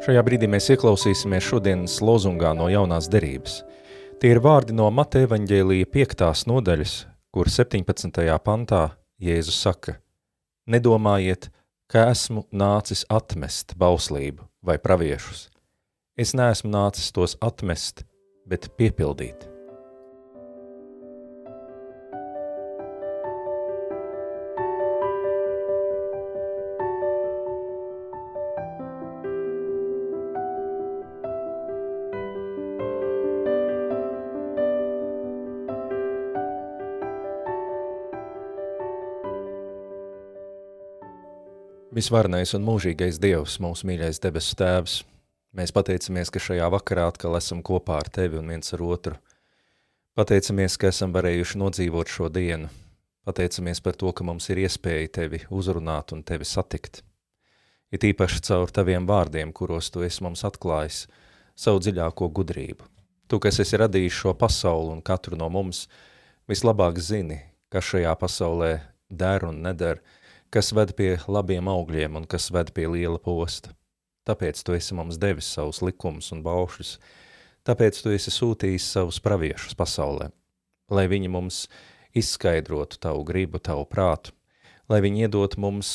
Šajā brīdī mēs ieklausīsimies šodienas lozungā no jaunās derības. Tie ir vārdi no Mateja evaņģēlija 5. nodaļas, kur 17. pantā Jēzus saka: Nedomājiet, ka esmu nācis atmest bauslību vai praviešus. Es neesmu nācis tos atmest, bet piepildīt. Visvarenais un mūžīgais Dievs, mūsu mīļais debesu Tēvs, mēs pateicamies, ka šajā vakarā atkal esam kopā ar Tevi un viens ar otru. Pateicamies, ka esam varējuši nodzīvot šo dienu. Pateicamies par to, ka mums ir iespēja Tevi uzrunāt un Tevi satikt. It īpaši caur Taviem vārdiem, kuros Tu esi mums atklājis savu dziļāko gudrību. Tu, kas esi radījis šo pasauli un katru no mums, vislabāk zini, kas šajā pasaulē der un neder, kas ved pie labiem augļiem un kas ved pie liela posta. Tāpēc Tu esi mums devis savus likumus un baušļus, tāpēc Tu esi sūtījis savus praviešus pasaulē, lai viņi mums izskaidrotu Tavu gribu, Tavu prātu, lai viņi iedot mums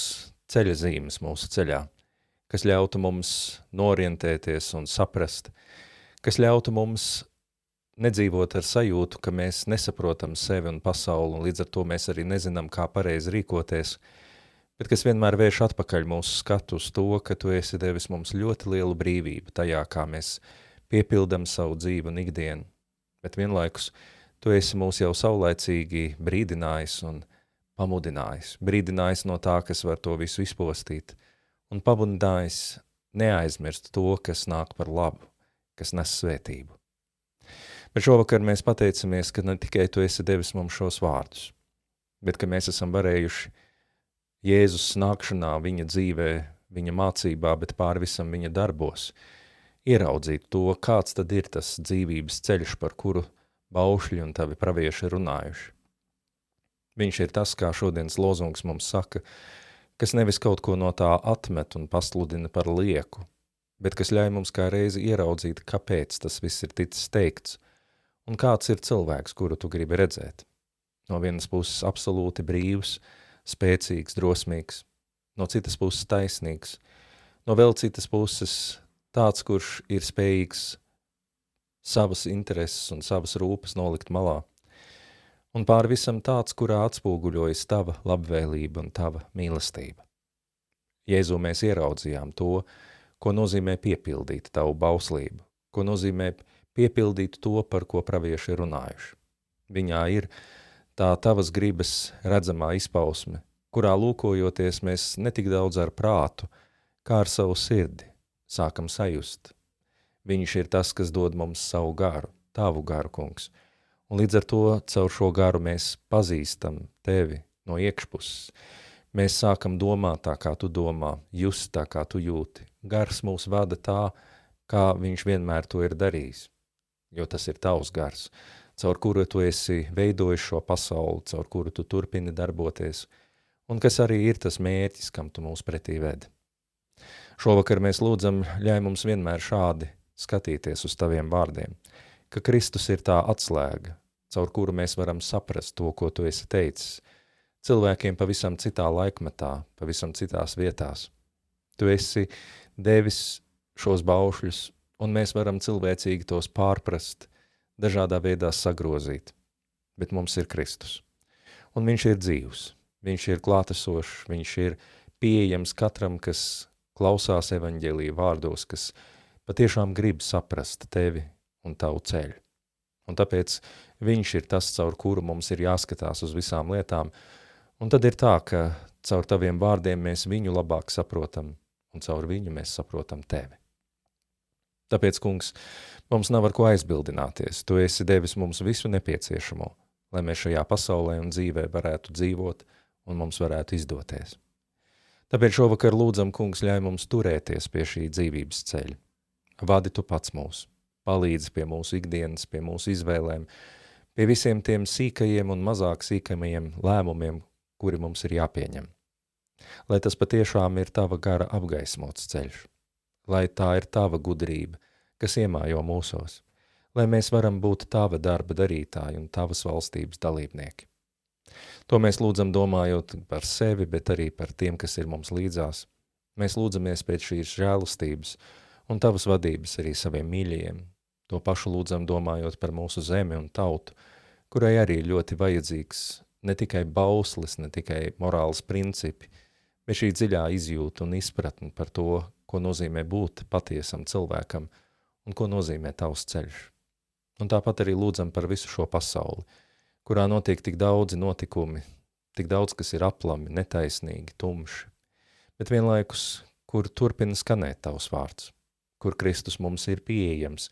ceļa zīmes mūsu ceļā, kas ļautu mums norientēties un saprast, kas ļautu mums nedzīvot ar sajūtu, ka mēs nesaprotam sevi un pasauli, un līdz ar to mēs arī nezinām, kā pareizi rīkoties, bet kas vienmēr vērš atpakaļ mūsu skatu uz to, ka Tu esi devis mums ļoti lielu brīvību tajā, kā mēs piepildam savu dzīvi un ikdienu, bet vienlaikus Tu esi mūs jau saulaicīgi brīdinājis un pamudinājis, brīdinājis no tā, kas var to visu izpostīt, un pamudinājis neaizmirst to, kas nāk par labu, kas nes svētību. Bet šovakar mēs pateicamies, ka ne tikai Tu esi devis mums šos vārdus, bet ka mēs esam varējuši Jēzus nākšanā, viņa dzīvē, viņa mācībā, bet pār visam viņa darbos, ieraudzīt to, kāds tad ir tas dzīvības ceļš, par kuru baušļi un Tavi pravieši runājuši. Viņš ir tas, kā šodienas lozungs mums saka, kas nevis kaut ko no tā atmet un pasludina par lieku, bet kas ļauj mums kā reizi ieraudzīt, kāpēc tas viss ir ticis teikts, un kāds ir cilvēks, kuru Tu gribi redzēt. No vienas puses absolūti brīvs, spēcīgs, drosmīgs, no citas puses taisnīgs, no vēl citas puses tāds, kurš ir spējīgs savas intereses un savas rūpes nolikt malā, un pār visam tāds, kurā atspoguļojas Tava labvēlība un Tava mīlestība. Jēzu mēs ieraudzījām to, ko nozīmē piepildīt Tavu bauslību, ko nozīmē piepildīt to, par ko pravieši ir runājuši. Viņā ir tā Tavas gribas redzamā izpausme, kurā lūkojoties mēs netik daudz ar prātu, kā ar savu sirdi sākam sajust. Viņš ir tas, kas dod mums savu garu, Tavu garu, Kungs, un līdz ar to caur šo garu mēs pazīstam Tevi no iekšpuses. Mēs sākam domāt tā, kā Tu domā, just tā, kā Tu jūti. Gars mūs vada tā, kā viņš vienmēr to ir darījis, jo tas ir Tavs gars, caur kuru Tu esi veidojis šo pasauli, caur kuru Tu turpini darboties, un kas arī ir tas mērķis, kam Tu mūs pretī vedi. Šovakar mēs lūdzam, ļauj mums vienmēr šādi skatīties uz Taviem vārdiem, ka Kristus ir tā atslēga, caur kuru mēs varam saprast to, ko Tu esi teicis, cilvēkiem pavisam citā laikmetā, pavisam citās vietās. Tu esi devis šos baušļus, un mēs varam cilvēcīgi tos pārprast, dažādā veidā sagrozīt, bet mums ir Kristus. Un viņš ir dzīvs, viņš ir klātesošs, viņš ir pieejams katram, kas klausās evaņģēlija vārdos, kas patiešām grib saprast Tevi un Tavu ceļu. Un tāpēc viņš ir tas, caur kuru mums ir jāskatās uz visām lietām, un tad ir tā, ka caur Taviem vārdiem mēs viņu labāk saprotam, un caur viņu mēs saprotam Tevi. Tāpēc, Kungs, mums nav ar ko aizbildināties. Tu esi devis mums visu nepieciešamo, lai mēs šajā pasaulē un dzīvē varētu dzīvot un mums varētu izdoties. Tāpēc šovakar lūdzam, Kungs, ļauj mums turēties pie šī dzīvības ceļa. Vadi Tu pats mūs, palīdzi pie mūsu ikdienas, pie mūsu izvēlēm, pie visiem tiem sīkajiem un mazāk sīkajiem lēmumiem, kuri mums ir jāpieņem. Lai tas patiešām ir Tava gara apgaismots ceļš. lai tā ir tava gudrība, kas iemājo mūsos, lai mēs varam būt tava darba darītāji un tavas valstības dalībnieki. To mēs lūdzam domājot par sevi, bet arī par tiem, kas ir mums līdzās. Mēs lūdzamies pēc šīs žēlastības un tavas vadības arī saviem mīļajiem. To pašu lūdzam domājot par mūsu zemi un tautu, kurai arī ļoti vajadzīgs ne tikai bauslis, ne tikai morāls principi, bet šī dziļā izjūta un izpratne par to, ko nozīmē būt patiesam cilvēkam un ko nozīmē tavs ceļš. Un tāpat arī lūdzam par visu šo pasauli, kurā notiek tik daudzi notikumi, tik daudz, kas ir aplami, netaisnīgi, tumši, bet vienlaikus, kur turpina skanēt tavs vārds, kur Kristus mums ir pieejams,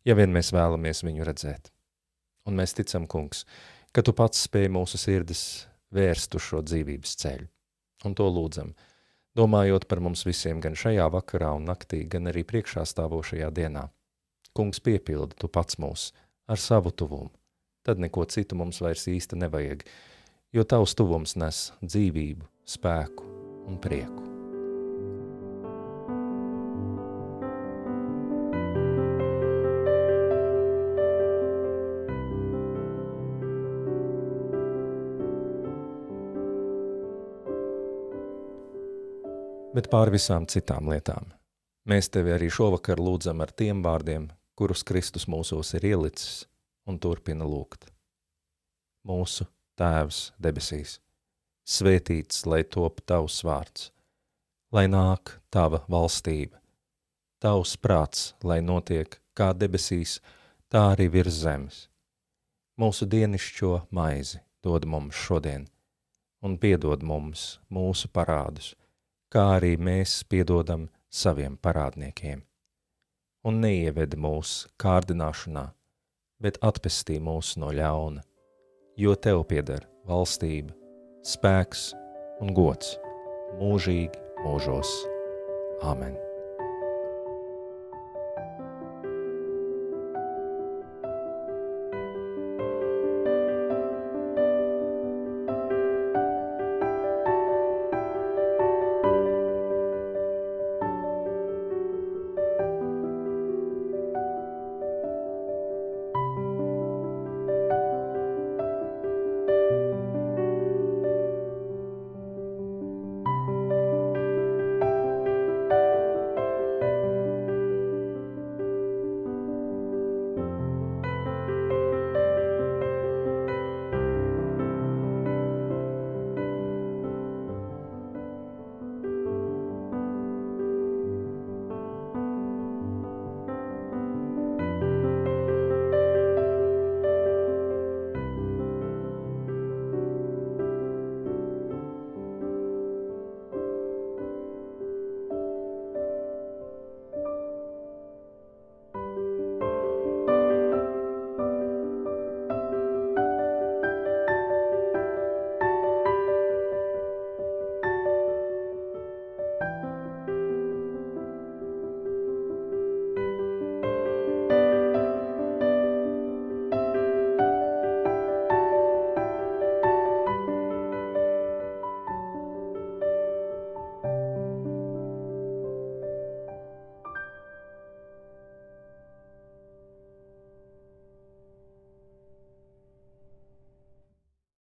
ja vien mēs vēlamies viņu redzēt. Un mēs ticam, kungs, ka tu pats spēj mūsu sirdis vērst uz šo dzīvības ceļu. Un to lūdzam, domājot par mums visiem gan šajā vakarā un naktī, gan arī priekšā stāvošajā dienā. Kungs, piepildi tu pats mūs ar savu tuvumu. Tad neko citu mums vairs īsti nevajag, jo tavs tuvums nes dzīvību, spēku un prieku. Bet pār visām citām lietām mēs tevi arī šovakar lūdzam ar tiem vārdiem, kurus Kristus mūsos ir ielicis un turpina lūgt. Mūsu Tēvs debesīs, svētīts, lai top tavs vārds, lai nāk tava valstība, tavs prāts, lai notiek kā debesīs, tā arī virs zemes. Mūsu dienišķo maizi dod mums šodien, un piedod mums mūsu parādus, kā arī mēs piedodam saviem parādniekiem. Un neievedi mūs kārdināšanā, bet atpestī mūs no ļauna, jo tev pieder valstība, spēks un gods mūžīgi mūžos. Āmen.